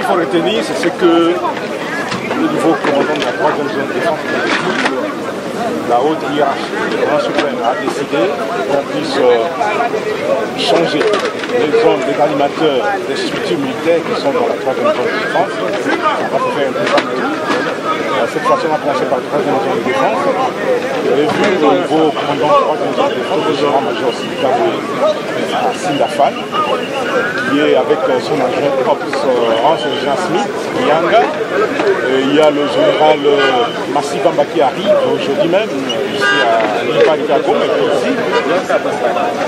qu'il faut retenir, c'est que le nouveau commandant de la 3e zone de défense, la haute hiérarchie du Grand Suprême a décidé qu'on puisse changer les animateurs des structures militaires qui sont dans la 3e zone de défense. On va faire un peu comme cette fois-ci, on a commencé par la 3e zone de défense. J'ai vu le nouveau commandant de la 3e zone de défense, le général-major Sindafan, qui est avec son adjoint Ops Hans Smith, Yanga. Il y a le général Massi Bamba qui arrive aujourd'hui même, ici à Lipa-Ligago, ici.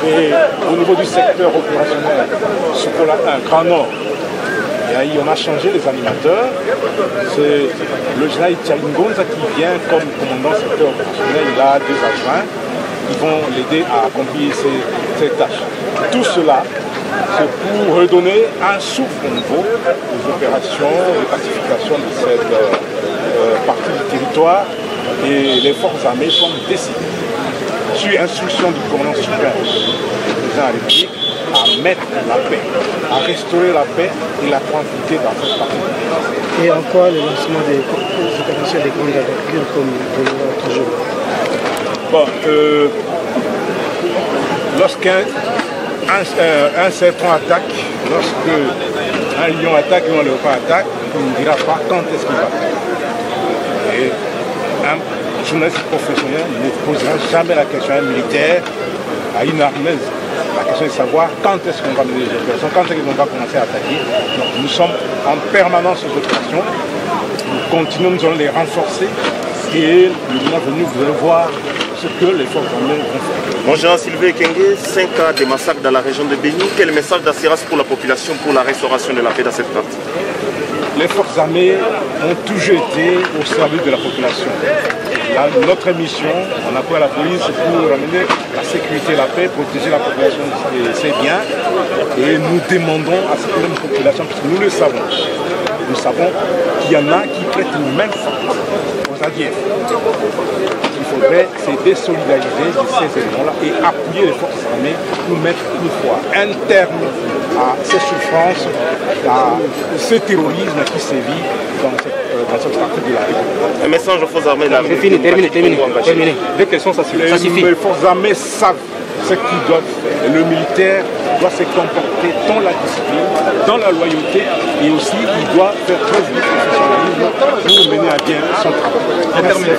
Et au niveau du secteur opérationnel, Sokola 1, Grand Nord, on a changé les animateurs. C'est le général Tchalingonza qui vient comme commandant secteur opérationnel. Il a 2 adjoints qui vont l'aider à accomplir ces tâches. Tout cela, c'est pour redonner un souffle nouveau aux opérations de pacification de cette partie du territoire. Et les forces armées sont décidées, sur instruction du commandant suprême du président de la République, à mettre la paix, à restaurer la paix et la tranquillité dans cette partie. Et en quoi le lancement des opérations des grandes envergures comme l'autre jour? Bon, lorsqu'un serpent attaque, lorsque un lion attaque ou un léopard attaque, on ne dira pas quand est-ce qu'il va attaquer. Et un journaliste professionnel ne posera jamais la question à un militaire, à une armée. La question est de savoir quand est-ce qu'on va mener les opérations, quand est-ce qu'on va commencer à attaquer. Donc, nous sommes en permanence aux opérations. Nous continuons, nous allons les renforcer. Et le moment venu, vous allez voir ce que les forces armées vont faire. Mon général Sylvain Ekenge, 5 cas de massacres dans la région de Béni. Quel message d'assurance pour la population pour la restauration de la paix dans cette partie? Les forces armées ont toujours été au service de la population. Notre mission, on appelle la police, c'est pour ramener la sécurité et la paix, protéger la population de ses biens. Et nous demandons à cette même population, parce que nous le savons, qu'il y en a qui prêtent une main forte aux ADF. Il faudrait se désolidariser de ces éléments-là et appuyer les forces armées pour mettre une fois un terme à ces souffrances, à ce terrorisme qui sévit dans cette partie de la République. Un message aux forces armées. C'est fini, terminé. 2 questions, ça suffit. Les forces armées savent ce qu'ils doivent faire. Le militaire doit se comporter dans la discipline, dans la loyauté, et aussi il doit faire preuve de professionnalisme pour mener à bien son travail. Terminé.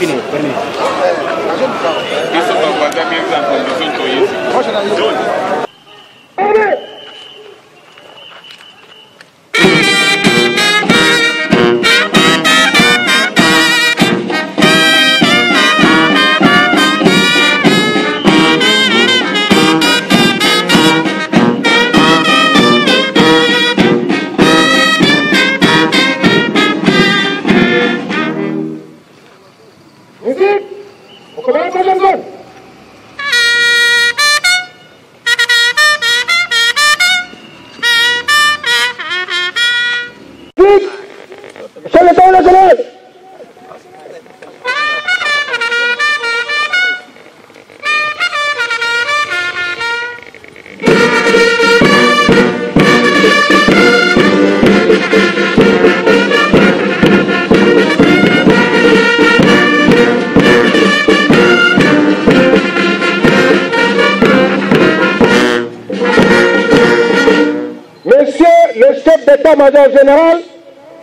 État-major général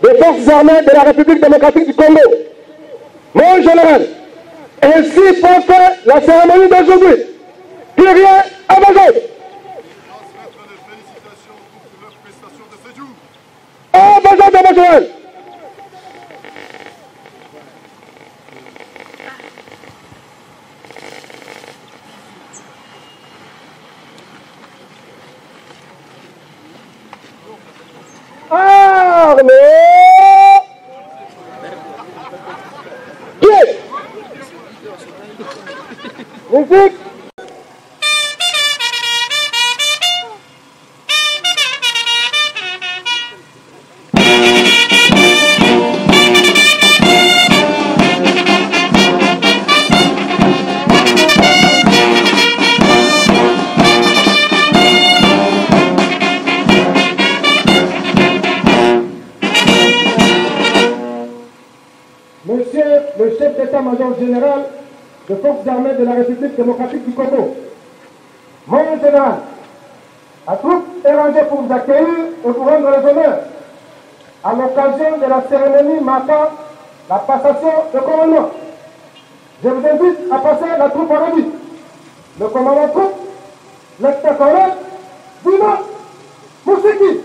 des forces armées de la République démocratique du Congo. Mon général, ainsi pour faire la cérémonie d'aujourd'hui. Pluriel à Major. À Major de mon général. Armée. Pied. Musique. d'état-major général des forces armées de la République démocratique du Congo. Mon général, la troupe est rangée pour vous accueillir et vous rendre les honneurs à l'occasion de la cérémonie marquant la passation de commandement. Je vous invite à passer la troupe en revue. Le commandant troupe, lieutenant-colonel Dima Moussiki.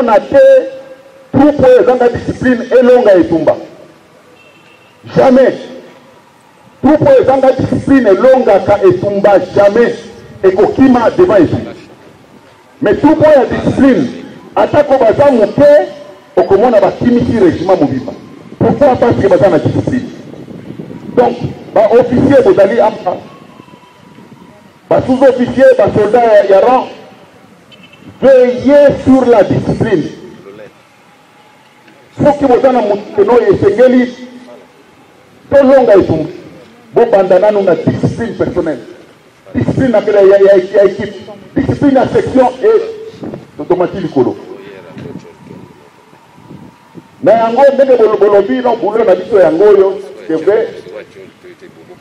On a fait troupe dans la discipline et longue à Etumba. Jamais. Troupe dans la discipline et longue à Etumba, jamais. Et Kokima devant Etumba. Mais troupe la discipline, attaque au bazar mouké, au comment on a bâti régiment mobile. Pourquoi? Parce que bazar la discipline. Donc, officier, vous allez après. Sous-officier, soldat, il y a rang. Veillez sur la discipline. Faut que vous ayez une discipline personnelle. Discipline à l'équipe. Discipline à section et automatique. Mais yango ndenge bolobi no bulo na biso yango yo c'est vrai.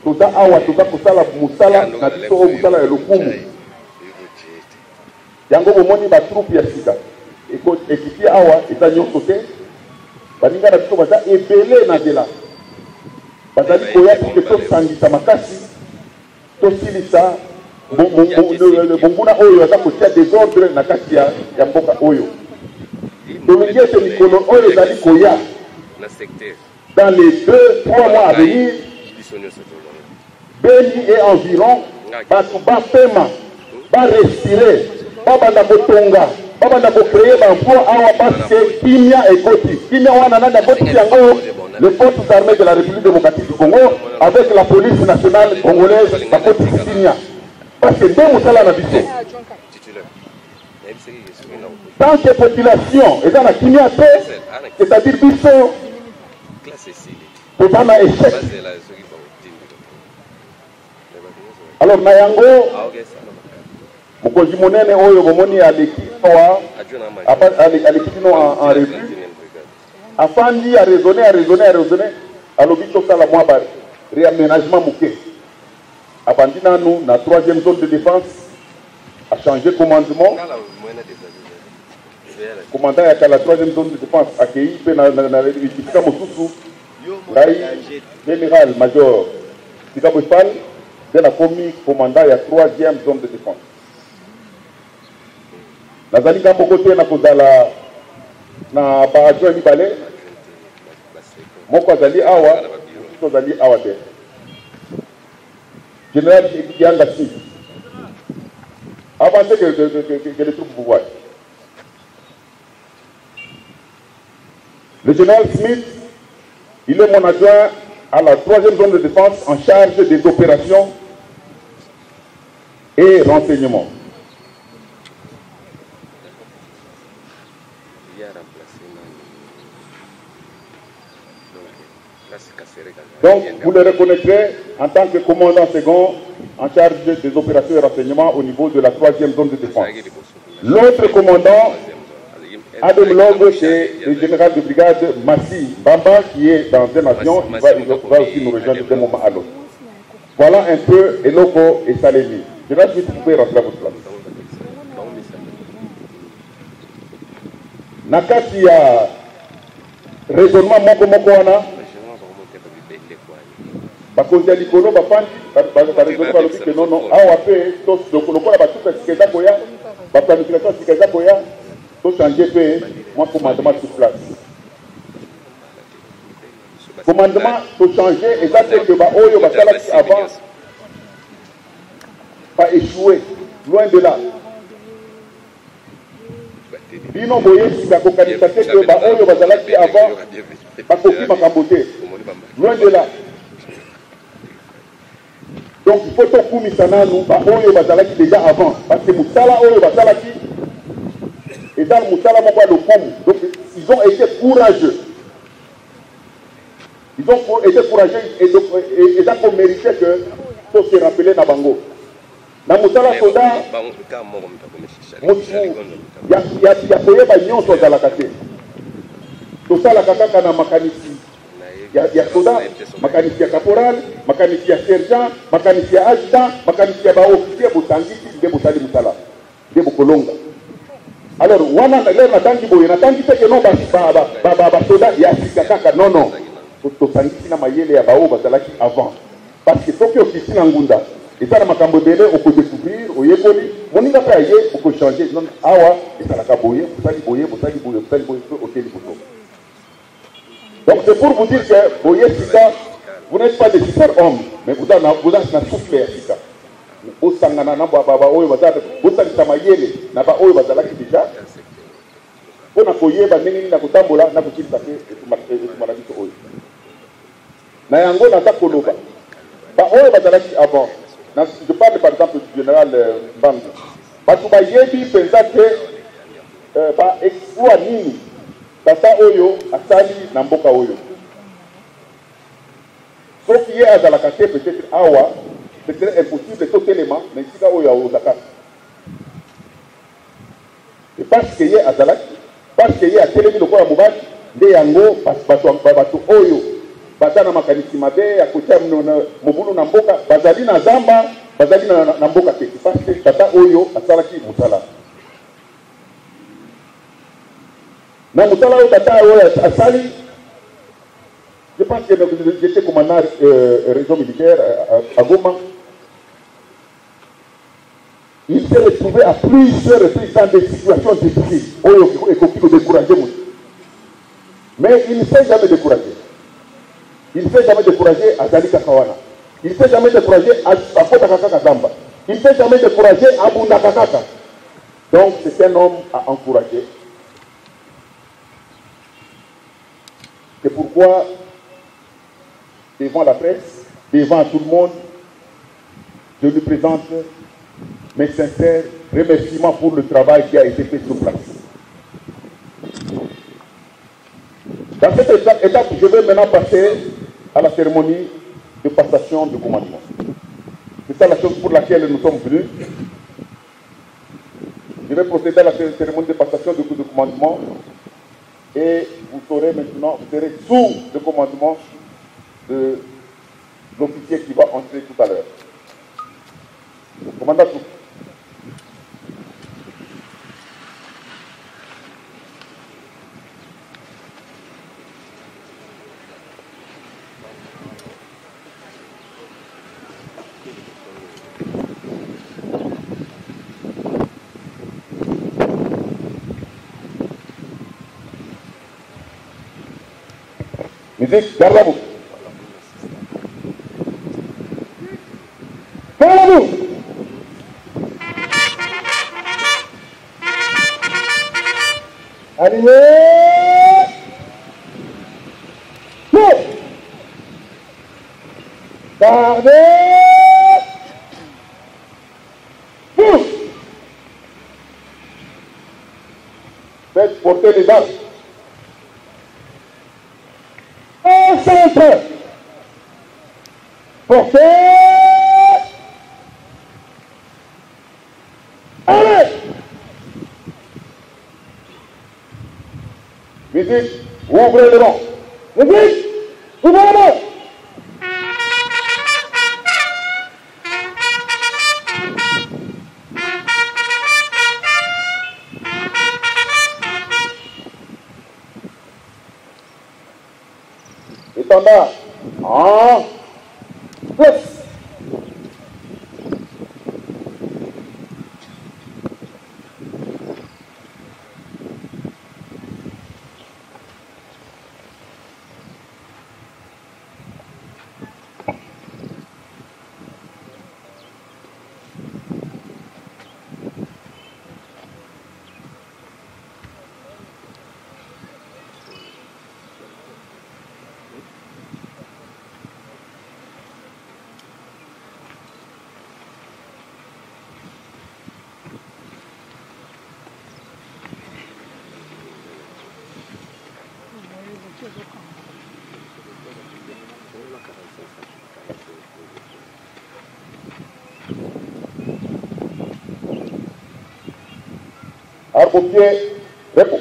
Tout awa tout kusala musala na biso musala ya lukumu. Yango bomoni ba troupe ya sika eko ekipi awa etanyo côté baninga na biso baza ebele na dela bazali koya pour to sangisa makasi to silisa bonguna oyo aza kotia désordre na kati ya mboka oyo tolingi ete mikolo oyo ezali koya dans les 2-3 mois à venir Beni et environ bato bapema barespirer babanda kotonga babanda créer l'emploi awa parce que kimia ekoti kimia wana nani akoti yango les forces armées de la République démocratique du Congo avec la police nationale congolaise bakoti kimia parce que nde mosala na biso tant que population eza na kimia te c'est-à-dire biso toza na échec. Alors na yango mokonzi monene oyo bomoni aleki wa aleki no en revue afandi a raisonner alobi tosala mwa ba réaménagement moke abandi nanu na 3e zone de défense a changé commandement commandant ya la 3e zone de défense accueilli pe na équipe mosusu ngai général major Tikabo Fall de la commis commandant ya 3e zone de défense. Nazali kambo kote na kozala na ba adjoint mibale moko azali awa tozali awa te général Yanga Smith avant que les troupes vous voient. Le général Smith, il est mon adjoint à la 3e zone de défense en charge des opérations et renseignements. Donc, vous le reconnaîtrez en tant que commandant second en charge des opérations et renseignements au niveau de la 3e zone de défense. L'autre commandant, Adam Long, c'est le général de brigade Massi Bamba qui est dans un avion, il va aussi nous rejoindre d'un moment à l'autre. Voilà un peu Eloko et Salemi. Je vais vous pouvez rentrer à votre place. Nakati ya raisonnement moko wana bakonzi ya likolo bafandi baraisonne balobi ke nono awa mpe lokola batuka sika eza koya baplanification sika eza koya tochange mpe mwa commandement sur place. Commandement tochange eza te ke baoyo basalaki avant pas échoué, loin de là. Bino boye sika kokanisa te que ba oyo bazalaki avant bakoki makambo te, loin de là. Donc il faut tokumisa nanu ba oyo bazalaki déjà avant, parce que musala oyo bazalaki et dans musala moko le komu. Donc ils ont été courageux. Ils ont été courageux et donc on méritait que faut se rappeler na bango. Na musala soda ya koyeba nyonso azalaka te. Tosalaka kaka na makanisi ya soda, makanisi ya caporal, makanisi ya sergent, makanisi ya adjudant, makanisi ya baofficier botangisi nde bosali musala nde bokolonga. Alors wana lelo natangi boye natangi te ke no basoda ya sika kaka non tosangisi na mayele ya bao bazalaki avant, parce que soki okisi na ngunda ezala makambo ebele okodécouvrir oyekoli moninga mpe aye okochange non awa ezalaka boye bosali boye bosali boye bosali boye mpe okeli boto. Donc c'est pour vous dire que boye sika vous n'êtes pas des super hommes, mais vous êtes na souffle ya sika bosangana na baba oyo bazala bosalisa mayele na ba oyo bazalaki déjà mpona koyeba ndenge nini na kotambola na kokilisa te etumala biso oyo na yango naza koloba ba oyo bazalaki avant. Je parle par exemple du général Mbangu. Bato bayebi penza te ba exploit nini tata oyo asali na mboka oyo. Soki ye azalaka te peut-être awa c'était impossible tout élément mais sika oyo aozaka. Et parce que ye azalaki, parce que ye atelemi lokola mobali nde yango bato oyo baza na makanisi mabe ya kotia mobulu na mboka bazali na zamba bazali na mboka te, parce que tata oyo asalaki musala na musala oyo tata oyo asali. Je pense que j'étais commandant réseau militaire à Goma. Il s'est retrouvé à plusieurs reprises dans des situations difficiles oyo ekoki kodécourager mutu, mais il ne s'est jamais découragé. Il ne s'est jamais découragé à Zali Kakawana. Il ne s'est jamais découragé à Fota Kakaka Zamba. Il ne s'est jamais découragé à Bunda Kakaka. Donc c'est un homme à encourager. C'est pourquoi, devant la presse, devant tout le monde, je lui présente mes sincères remerciements pour le travail qui a été fait sur place. Dans cette étape, je vais maintenant passer à la cérémonie de passation de commandement. C'est ça la chose pour laquelle nous sommes venus. Je vais procéder à la cérémonie de passation de commandement et vous saurez maintenant, vous serez sous le commandement de l'officier qui va entrer tout à l'heure. Commandant tout. Musique, garde la boucle. Garde la boucle. Aligné. Tout. Gardez. Tout. Faites porter les armes. Centre. Portez. Allez. Musique, ouvrez le banc. Musique, ouvrez le banc. Étendard en place. Arco-pied, repos.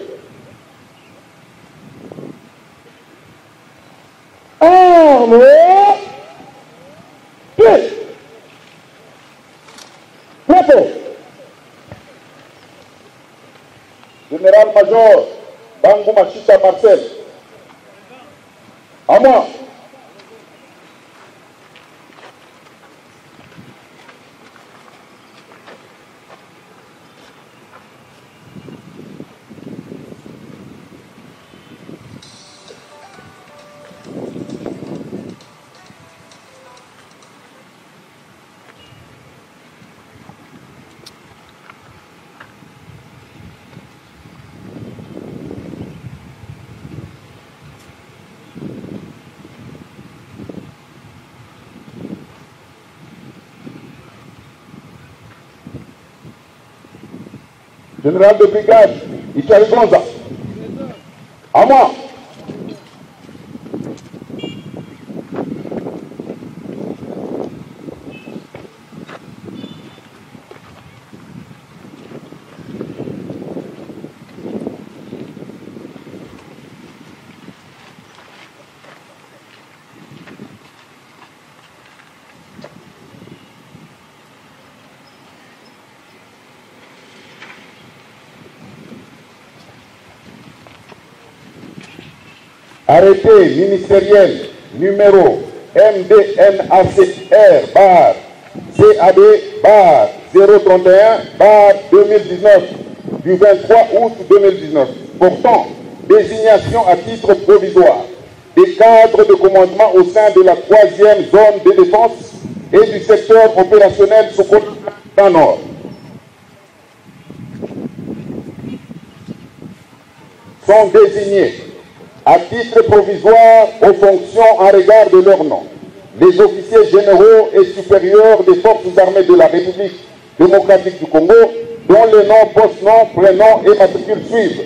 Arme, pied. Repos. Général-major Bango Machita Marcel. À moi. Général de brigade, Ichari Gonza. À moi. Arrêté ministériel numéro MDNACR-CAD-031-2019 du 23 août 2019 portant désignation à titre provisoire des cadres de commandement au sein de la 3e zone de défense et du secteur opérationnel Sokola Nord. Sont désignés à titre provisoire aux fonctions en regard de leur nom, les officiers généraux et supérieurs des forces armées de la République démocratique du Congo, dont les noms, post-noms, prénoms et matricules suivent.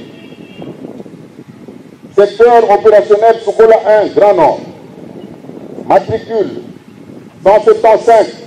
Secteur opérationnel Sokola 1, Grand Nord. Matricule 175